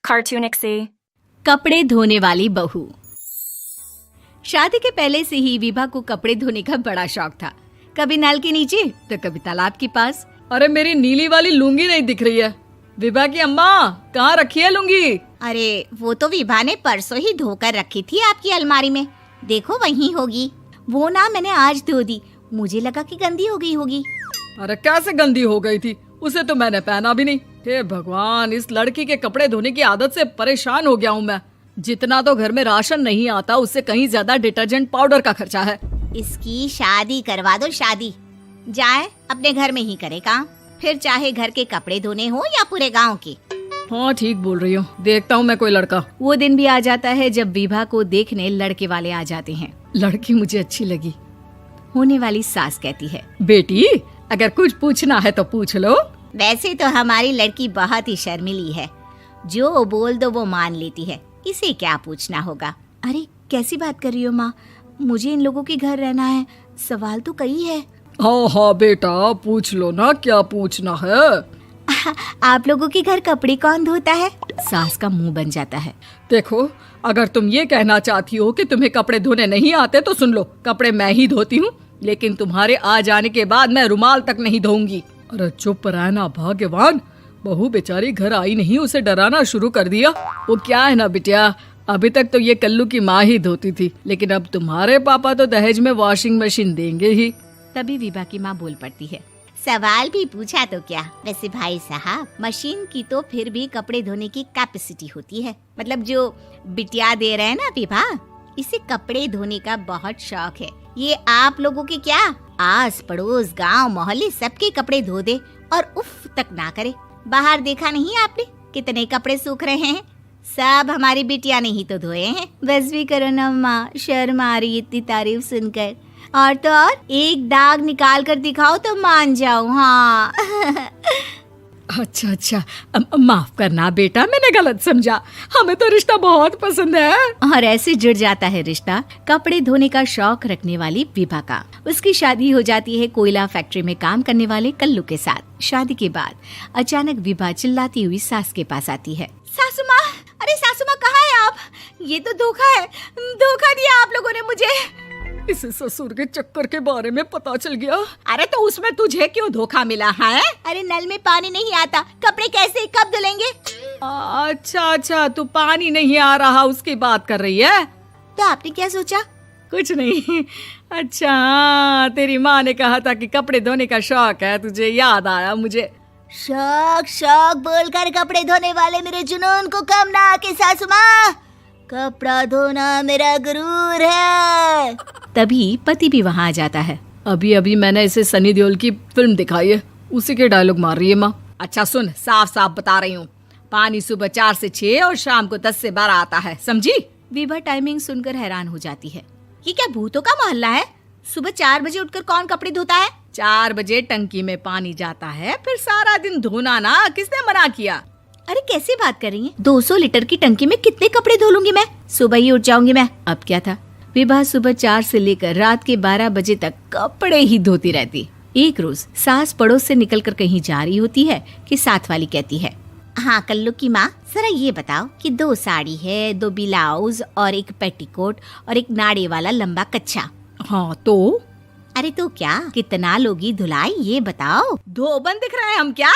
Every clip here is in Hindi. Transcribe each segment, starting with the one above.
cartoonic सी। कपड़े धोने वाली बहू। शादी के पहले से ही विभा को कपड़े धोने का बड़ा शौक था। कभी नल के नीचे तो कभी तालाब के पास। अरे मेरी नीली वाली लुंगी नहीं दिख रही है। विभा की अम्मा, कहाँ रखी है लुंगी? अरे वो तो विभा ने परसों ही धोकर रखी थी आपकी अलमारी में, देखो वहीं होगी। वो ना मैंने आज धो दी, मुझे लगा कि गंदी हो गई होगी। अरे कैसे गंदी हो गई थी? उसे तो मैंने पहना भी नहीं। हे भगवान, इस लड़की के कपड़े धोने की आदत से परेशान हो गया हूँ मैं। जितना तो घर में राशन नहीं आता, उससे कहीं ज्यादा डिटर्जेंट पाउडर का खर्चा है। इसकी शादी करवा दो, शादी जाए अपने घर में ही करे काम, फिर चाहे घर के कपड़े धोने हो या पूरे गांव के। हाँ ठीक बोल रही हो, देखता हूँ मैं कोई लड़का। वो दिन भी आ जाता है जब विभा को देखने लड़के वाले आ जाते हैं। लड़की मुझे अच्छी लगी। होने वाली सास कहती है, बेटी अगर कुछ पूछना है तो पूछ लो। वैसे तो हमारी लड़की बहुत ही शर्मीली है, जो बोल दो वो मान लेती है, इसे क्या पूछना होगा। अरे कैसी बात कर रही हो माँ, मुझे इन लोगों के घर रहना है, सवाल तो कई है। हाँ हाँ बेटा, पूछ लो ना, क्या पूछना है। आप लोगों के घर कपड़े कौन धोता है? सास का मुंह बन जाता है। देखो, अगर तुम ये कहना चाहती हो कि तुम्हें कपड़े धोने नहीं आते तो सुन लो, कपड़े मैं ही धोती हूँ, लेकिन तुम्हारे आ जाने के बाद मैं रुमाल तक नहीं धोऊंगी। अरे चुप रहना भाग्यवान, बहू बेचारी घर आई नहीं, उसे डराना शुरू कर दिया। वो क्या है ना बिटिया, अभी तक तो ये कल्लू की माँ ही धोती थी, लेकिन अब तुम्हारे पापा तो दहेज में वॉशिंग मशीन देंगे ही। तभी विभा की माँ बोल पड़ती है, सवाल भी पूछा तो क्या। वैसे भाई साहब, मशीन की तो फिर भी कपड़े धोने की कैपेसिटी होती है। मतलब जो बिटिया दे रहे हैं ना विभा, इसे कपड़े धोने का बहुत शौक है। ये आप लोगों के क्या, आस पड़ोस गांव मोहल्ले सबके कपड़े धो दे और उफ तक ना करे। बाहर देखा नहीं आपने कितने कपड़े सूख रहे हैं? सब हमारी बिटिया ने ही तो धोए हैं। बस भी करो ना माँ, शर्म आ रही इतनी तारीफ सुनकर। और तो और एक दाग निकाल कर दिखाओ तो मान जाओ। हाँ अच्छा, माफ करना बेटा, मैंने गलत समझा। हमें तो रिश्ता बहुत पसंद है। और ऐसे जुड़ जाता है रिश्ता कपड़े धोने का शौक रखने वाली विभा का। उसकी शादी हो जाती है कोयला फैक्ट्री में काम करने वाले कल्लू के साथ। शादी के बाद अचानक विभा चिल्लाती हुई सास के पास आती है। सासू माँ, अरे सासू माँ कहाँ है आप? ये तो धोखा है, धोखा दिया आप लोगों ने मुझे। इसे ससुर के चक्कर के बारे में पता चल गया। अरे तो उसमें तुझे क्यों धोखा मिला है? अरे नल में पानी नहीं आता, कपड़े कैसे कब धुलेंगे? अच्छा, तू पानी नहीं आ रहा उसकी बात कर रही है। तो आपने क्या सोचा? कुछ नहीं। अच्छा, तेरी माँ ने कहा था कि कपड़े धोने का शौक है तुझे, याद आया मुझे। शौक बोलकर कपड़े धोने वाले मेरे जुनून को कम ना आके सासू माँ, कपड़ा धोना मेरा गुरूर है। तभी पति भी वहाँ आ जाता है। अभी मैंने इसे सनी देओल की फिल्म दिखाई है, उसी के डायलॉग मार रही है माँ। अच्छा सुन, साफ बता रही हूँ, पानी सुबह 4 से 6 और शाम को 10 से 12 आता है, समझी? विभा टाइमिंग सुनकर हैरान हो जाती है। ये क्या भूतों का मोहल्ला है? सुबह 4 बजे उठकर कौन कपड़े धोता है? 4 बजे टंकी में पानी जाता है, फिर सारा दिन धोना ना, किसने मना किया? अरे कैसी बात कर रही हैं? 200 लीटर की टंकी में कितने कपड़े धो लूंगी मैं? सुबह ही उठ जाऊंगी मैं। अब क्या था, विभा सुबह 4 से लेकर रात के 12 बजे तक कपड़े ही धोती रहती। एक रोज सास पड़ोस से निकलकर कहीं जा रही होती है कि साथ वाली कहती है, हाँ कल्लू की माँ, जरा ये बताओ कि 2 साड़ी है, 2 ब्लाउज और एक पेटीकोट और एक नाड़े वाला लंबा कच्छा। हाँ तो? अरे तो क्या, कितना लोगी धुलाई ये बताओ। धोबन दिख रहे हैं हम क्या?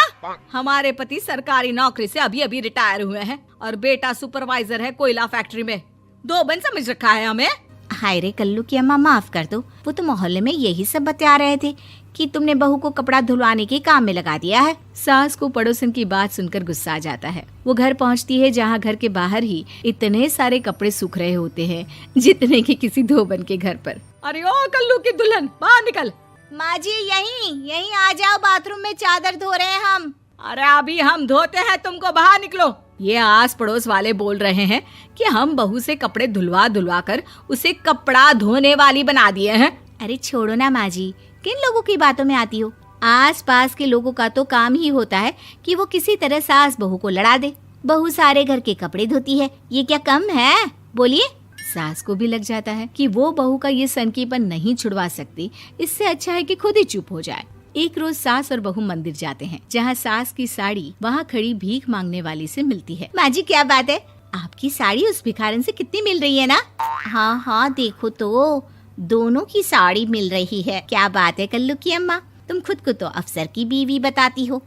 हमारे पति सरकारी नौकरी से अभी रिटायर हुए हैं और बेटा सुपरवाइजर है कोयला फैक्ट्री में। धोबन समझ रखा है हमें। हाय रे कल्लू की अम्मा, माफ कर दो, वो तो मोहल्ले में यही सब बता रहे थे कि तुमने बहू को कपड़ा धुलवाने के काम में लगा दिया है। सास को पड़ोसन की बात सुनकर गुस्सा आ जाता है। वो घर पहुंचती है जहां घर के बाहर ही इतने सारे कपड़े सूख रहे होते हैं जितने कि किसी धोबन के घर पर। अरे ओ कल्लू की दुल्हन, बाहर निकल। माँ जी यहीं आ जाओ, बाथरूम में चादर धो रहे हैं हम। अरे अभी हम धोते हैं, तुमको बाहर निकलो। ये आस पड़ोस वाले बोल रहे हैं कि हम बहू से कपड़े धुलवा कर उसे कपड़ा धोने वाली बना दिए हैं। अरे छोड़ो ना माँ जी, किन लोगों की बातों में आती हो? आस पास के लोगों का तो काम ही होता है कि वो किसी तरह सास बहू को लड़ा दे। बहू सारे घर के कपड़े धोती है, ये क्या कम है? बोलिए। सास को भी लग जाता है कि वो बहू का ये सनकीपन नहीं छुड़वा सकती, इससे अच्छा है कि खुद ही चुप हो जाए। एक रोज सास और बहू मंदिर जाते हैं, जहाँ सास की साड़ी वहाँ खड़ी भीख मांगने वाली से मिलती है। माँ जी क्या बात है, आपकी साड़ी उस भिखारन से कितनी मिल रही है ना? हाँ हाँ देखो तो दोनों की साड़ी मिल रही है। क्या बात है कल्लू की अम्मा, तुम खुद को तो अफसर की बीवी बताती हो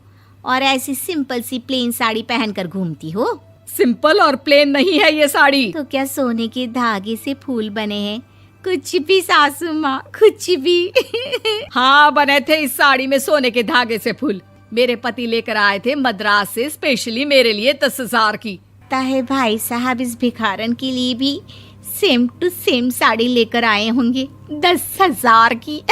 और ऐसी सिंपल सी प्लेन साड़ी पहनकर घूमती हो। सिंपल और प्लेन नहीं है ये साड़ी। तो क्या सोने के धागे से फूल बने हैं? कुछ भी सासू माँ, कुछ भी। हाँ बने थे इस साड़ी में सोने के धागे से फूल। मेरे पति लेकर आए थे मद्रास से स्पेशली मेरे लिए 10,000 की। ताहे भाई साहब इस भिखारन के लिए भी सेम टू सेम साड़ी लेकर आए होंगे 10,000 की।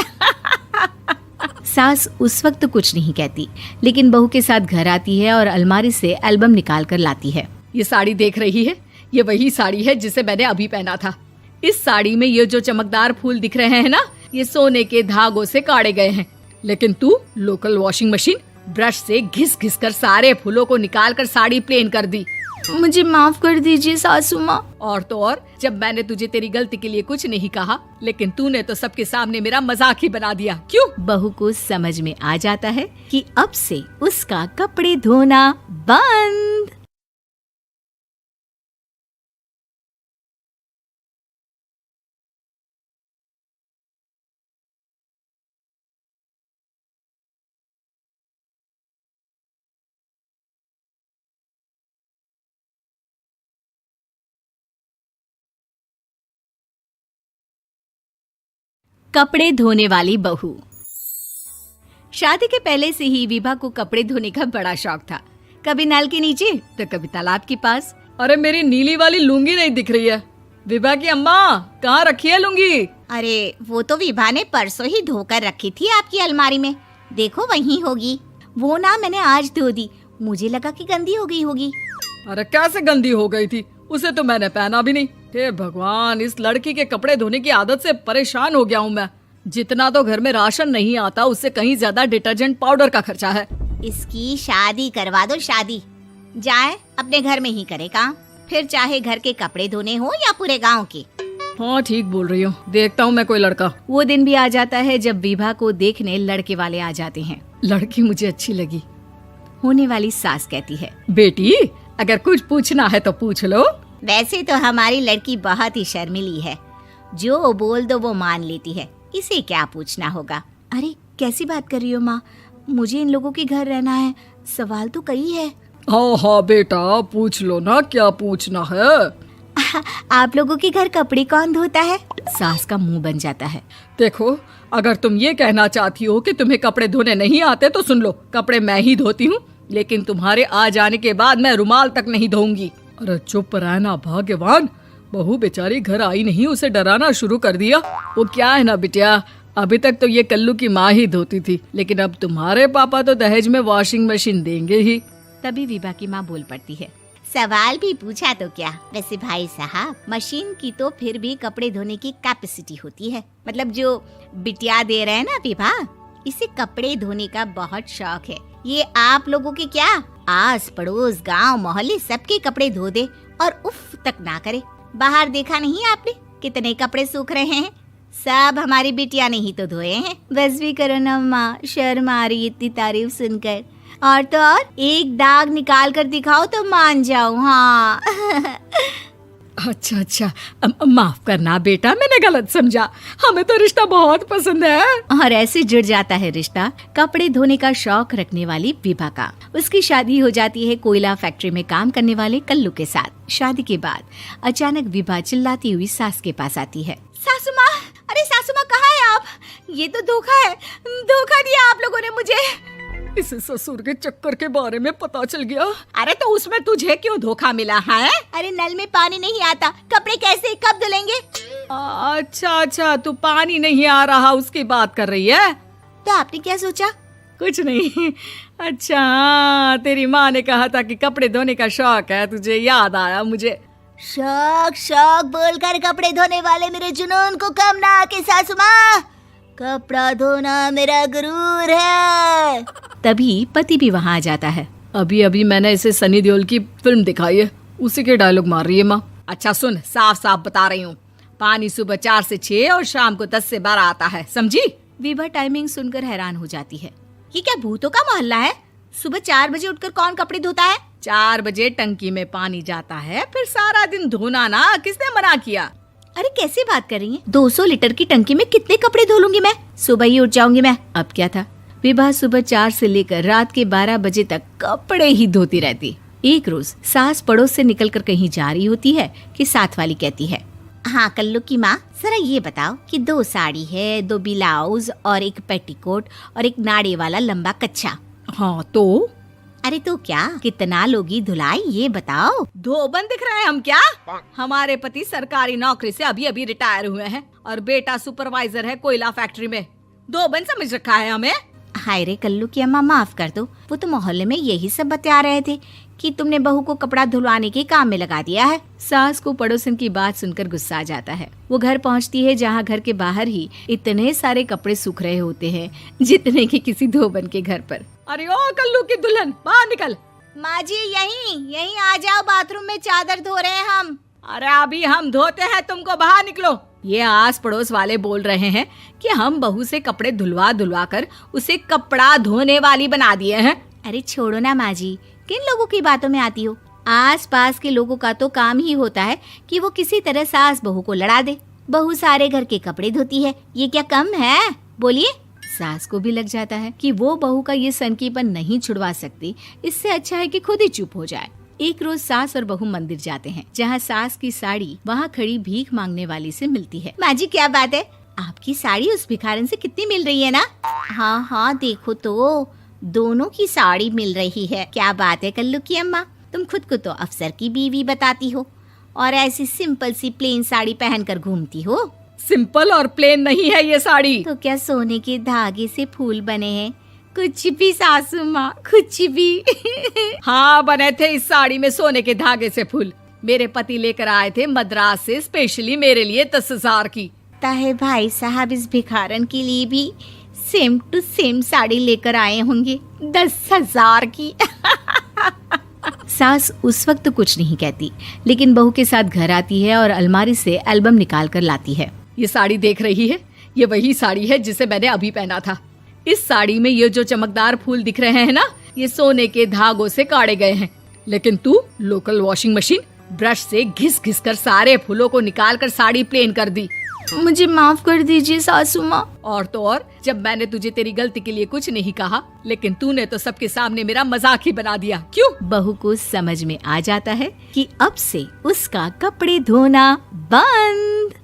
सास उस वक्त तो कुछ नहीं कहती, लेकिन बहू के साथ घर आती है और अलमारी से एल्बम निकाल कर लाती है। ये साड़ी देख रही है, ये वही साड़ी है जिसे मैंने अभी पहना था। इस साड़ी में ये जो चमकदार फूल दिख रहे हैं ना, ये सोने के धागों से काटे गए हैं। लेकिन तू लोकल वॉशिंग मशीन ब्रश से घिस घिस कर सारे फूलों को निकाल कर साड़ी प्लेन कर दी। मुझे माफ कर दीजिए सासू माँ। और तो और, जब मैंने तुझे तेरी गलती के लिए कुछ नहीं कहा, लेकिन तूने तो सबके सामने मेरा मजाक ही बना दिया। क्यों? बहू को समझ में आ जाता है कि अब से उसका कपड़े धोना बंद। कपड़े धोने वाली बहू। शादी के पहले से ही विभा को कपड़े धोने का बड़ा शौक था। कभी नल के नीचे तो कभी तालाब के पास। अरे मेरी नीली वाली लुंगी नहीं दिख रही है। विभा की अम्मा, कहाँ रखी है लुंगी? अरे वो तो विभा ने परसों ही धोकर रखी थी आपकी अलमारी में, देखो वहीं होगी। वो ना मैंने आज धो दी, मुझे लगा कि गंदी हो गई होगी। अरे कैसे गंदी हो गई थी? उसे तो मैंने पहना भी नहीं। हे भगवान, इस लड़की के कपड़े धोने की आदत से परेशान हो गया हूँ मैं। जितना तो घर में राशन नहीं आता, उससे कहीं ज्यादा डिटर्जेंट पाउडर का खर्चा है। इसकी शादी करवा दो, शादी। जाए अपने घर में ही करे काम, फिर चाहे घर के कपड़े धोने हो या पूरे गांव के। हाँ ठीक बोल रही हूँ, देखता हूँ मैं कोई लड़का। वो दिन भी आ जाता है जब विभा को देखने लड़के वाले आ जाते हैं। लड़की मुझे अच्छी लगी। होने वाली सास कहती है, बेटी अगर कुछ पूछना है तो पूछ लो। वैसे तो हमारी लड़की बहुत ही शर्मीली है, जो बोल दो वो मान लेती है, इसे क्या पूछना होगा। अरे कैसी बात कर रही हो माँ, मुझे इन लोगों के घर रहना है, सवाल तो कई है। हाँ हाँ बेटा, पूछ लो ना, क्या पूछना है। आप लोगों के घर कपड़े कौन धोता है? सास का मुंह बन जाता है। देखो, अगर तुम ये कहना चाहती हो कि तुम्हें कपड़े धोने नहीं आते तो सुन लो, कपड़े मैं ही धोती हूँ, लेकिन तुम्हारे आ जाने के बाद मैं रुमाल तक नहीं धोऊंगी। अरे चुप रहना भाग्यवान, बहू बेचारी घर आई नहीं, उसे डराना शुरू कर दिया। वो क्या है ना बिटिया, अभी तक तो ये कल्लू की माँ ही धोती थी, लेकिन अब तुम्हारे पापा तो दहेज में वॉशिंग मशीन देंगे ही। तभी विभा की माँ बोल पड़ती है, सवाल भी पूछा तो क्या। वैसे भाई साहब, मशीन की तो फिर भी कपड़े धोने की कैपेसिटी होती है। मतलब जो बिटिया दे रहे हैं ना विभा, इसे कपड़े धोने का बहुत शौक है। ये आप लोगों के क्या, आस पड़ोस गांव मोहल्ले सबके कपड़े धो दे और उफ तक ना करे। बाहर देखा नहीं आपने कितने कपड़े सूख रहे हैं? सब हमारी बिटिया ने ही तो धोए हैं। बस भी करो ना माँ, शर्म आ रही इतनी तारीफ सुनकर। और तो और, एक दाग निकाल कर दिखाओ तो मान जाऊं। हाँ। अच्छा, माफ करना बेटा, मैंने गलत समझा। हमें तो रिश्ता बहुत पसंद है। और ऐसे जुड़ जाता है रिश्ता कपड़े धोने का शौक रखने वाली विभा का। उसकी शादी हो जाती है कोयला फैक्ट्री में काम करने वाले कल्लू के साथ। शादी के बाद अचानक विभा चिल्लाती हुई सास के पास आती है। सासू माँ, अरे सासू माँ कहाँ है आप? ये तो धोखा है, धोखा दिया आप लोगों ने मुझे। इसे ससुर के चक्कर के बारे में पता चल गया। अरे तो उसमें तुझे क्यों धोखा मिला है? अरे नल में पानी नहीं आता, कपड़े कैसे कब धुलेंगे? अच्छा, तू पानी नहीं आ रहा उसकी बात कर रही है। तो आपने क्या सोचा? कुछ नहीं। अच्छा, तेरी माँ ने कहा था कि कपड़े धोने का शौक है तुझे, याद आया मुझे। शौक बोलकर कपड़े धोने वाले मेरे जुनून को कम ना आके सासू माँ, कपड़ा धोना मेरा गुरूर है। तभी पति भी वहाँ आ जाता है। अभी मैंने इसे सनी देओल की फिल्म दिखाई है, उसी के डायलॉग मार रही है माँ। अच्छा सुन, साफ साफ बता रही हूँ, पानी सुबह 4 से 6 और शाम को 10 से 12 आता है, समझी? विभा टाइमिंग सुनकर हैरान हो जाती है। ये क्या भूतों का मोहल्ला है? सुबह 4 बजे उठकर कौन कपड़े धोता है? 4 बजे टंकी में पानी जाता है, फिर सारा दिन धोना ना, किसने मना किया? अरे कैसे बात कर रही हैं? 200 लीटर की टंकी में कितने कपड़े धो लूंगी मैं? सुबह ही उठ जाऊंगी मैं। अब क्या था, विभा सुबह 4 से लेकर रात के 12 बजे तक कपड़े ही धोती रहती। एक रोज सास पड़ोस से निकलकर कहीं जा रही होती है कि साथ वाली कहती है, हाँ कल्लू की माँ, जरा ये बताओ कि 2 साड़ी है, 2 ब्लाउज और एक पेटीकोट और एक नाड़े वाला लंबा कच्छा। हाँ तो अरे तो क्या, कितना लोगी धुलाई ये बताओ। धोबन दिख रहे हैं हम क्या? हमारे पति सरकारी नौकरी से अभी अभी रिटायर हुए हैं और बेटा सुपरवाइजर है कोयला फैक्ट्री में। धोबन समझ रखा है हमें। हाय रे कल्लू की अम्मा, माफ कर दो, वो तो मोहल्ले में यही सब बता रहे थे कि तुमने बहू को कपड़ा धुलवाने के काम में लगा दिया है। सास को पड़ोसन की बात सुनकर गुस्सा आ जाता है। वो घर पहुंचती है जहां घर के बाहर ही इतने सारे कपड़े सूख रहे होते हैं जितने कि किसी धोबन के घर पर। अरे ओ कल्लू की दुल्हन, बाहर निकल। माँ जी यहीं आ जाओ, बाथरूम में चादर धो रहे हैं हम। अरे अभी हम धोते हैं, तुमको बाहर निकलो। ये आस पड़ोस वाले बोल रहे हैं कि हम बहू से कपड़े धुलवा कर उसे कपड़ा धोने वाली बना दिए हैं। अरे छोड़ो ना माँ जी, किन लोगों की बातों में आती हो? आस पास के लोगों का तो काम ही होता है कि वो किसी तरह सास बहू को लड़ा दे। बहू सारे घर के कपड़े धोती है, ये क्या कम है? बोलिए। सास को भी लग जाता है कि वो बहू का ये सनकीपन नहीं छुड़वा सकती, इससे अच्छा है कि खुद ही चुप हो जाए। एक रोज सास और बहू मंदिर जाते हैं जहाँ सास की साड़ी वहाँ खड़ी भीख मांगने वाली से मिलती है। माँ जी क्या बात है, आपकी साड़ी उस भिखारन से कितनी मिल रही है ना? हाँ देखो तो दोनों की साड़ी मिल रही है। क्या बात है कल्लू की अम्मा, तुम खुद को तो अफसर की बीवी बताती हो और ऐसी सिंपल सी प्लेन साड़ी पहनकर घूमती हो। सिंपल और प्लेन नहीं है ये साड़ी। तो क्या सोने के धागे से फूल बने हैं? कुछ भी सासू माँ, कुछ भी। हाँ बने थे इस साड़ी में सोने के धागे से फूल। मेरे पति लेकर आए थे मद्रास से स्पेशली मेरे लिए 10,000 की। ताहे भाई साहब इस भिखारन के लिए भी सेम टू सेम साड़ी लेकर आए होंगे 10,000 की। सास उस वक्त कुछ नहीं कहती, लेकिन बहू के साथ घर आती है और अलमारी से एल्बम निकाल कर लाती है। ये साड़ी देख रही है, ये वही साड़ी है जिसे मैंने अभी पहना था। इस साड़ी में ये जो चमकदार फूल दिख रहे हैं ना, ये सोने के धागों से काटे गए हैं। लेकिन तू लोकल वॉशिंग मशीन ब्रश से घिस घिस कर सारे फूलों को निकाल कर साड़ी प्लेन कर दी। मुझे माफ कर दीजिए सासू माँ। और तो और, जब मैंने तुझे तेरी गलती के लिए कुछ नहीं कहा, लेकिन तूने तो सबके सामने मेरा मजाक ही बना दिया। क्यों? बहू को समझ में आ जाता है कि अब से उसका कपड़े धोना बंद।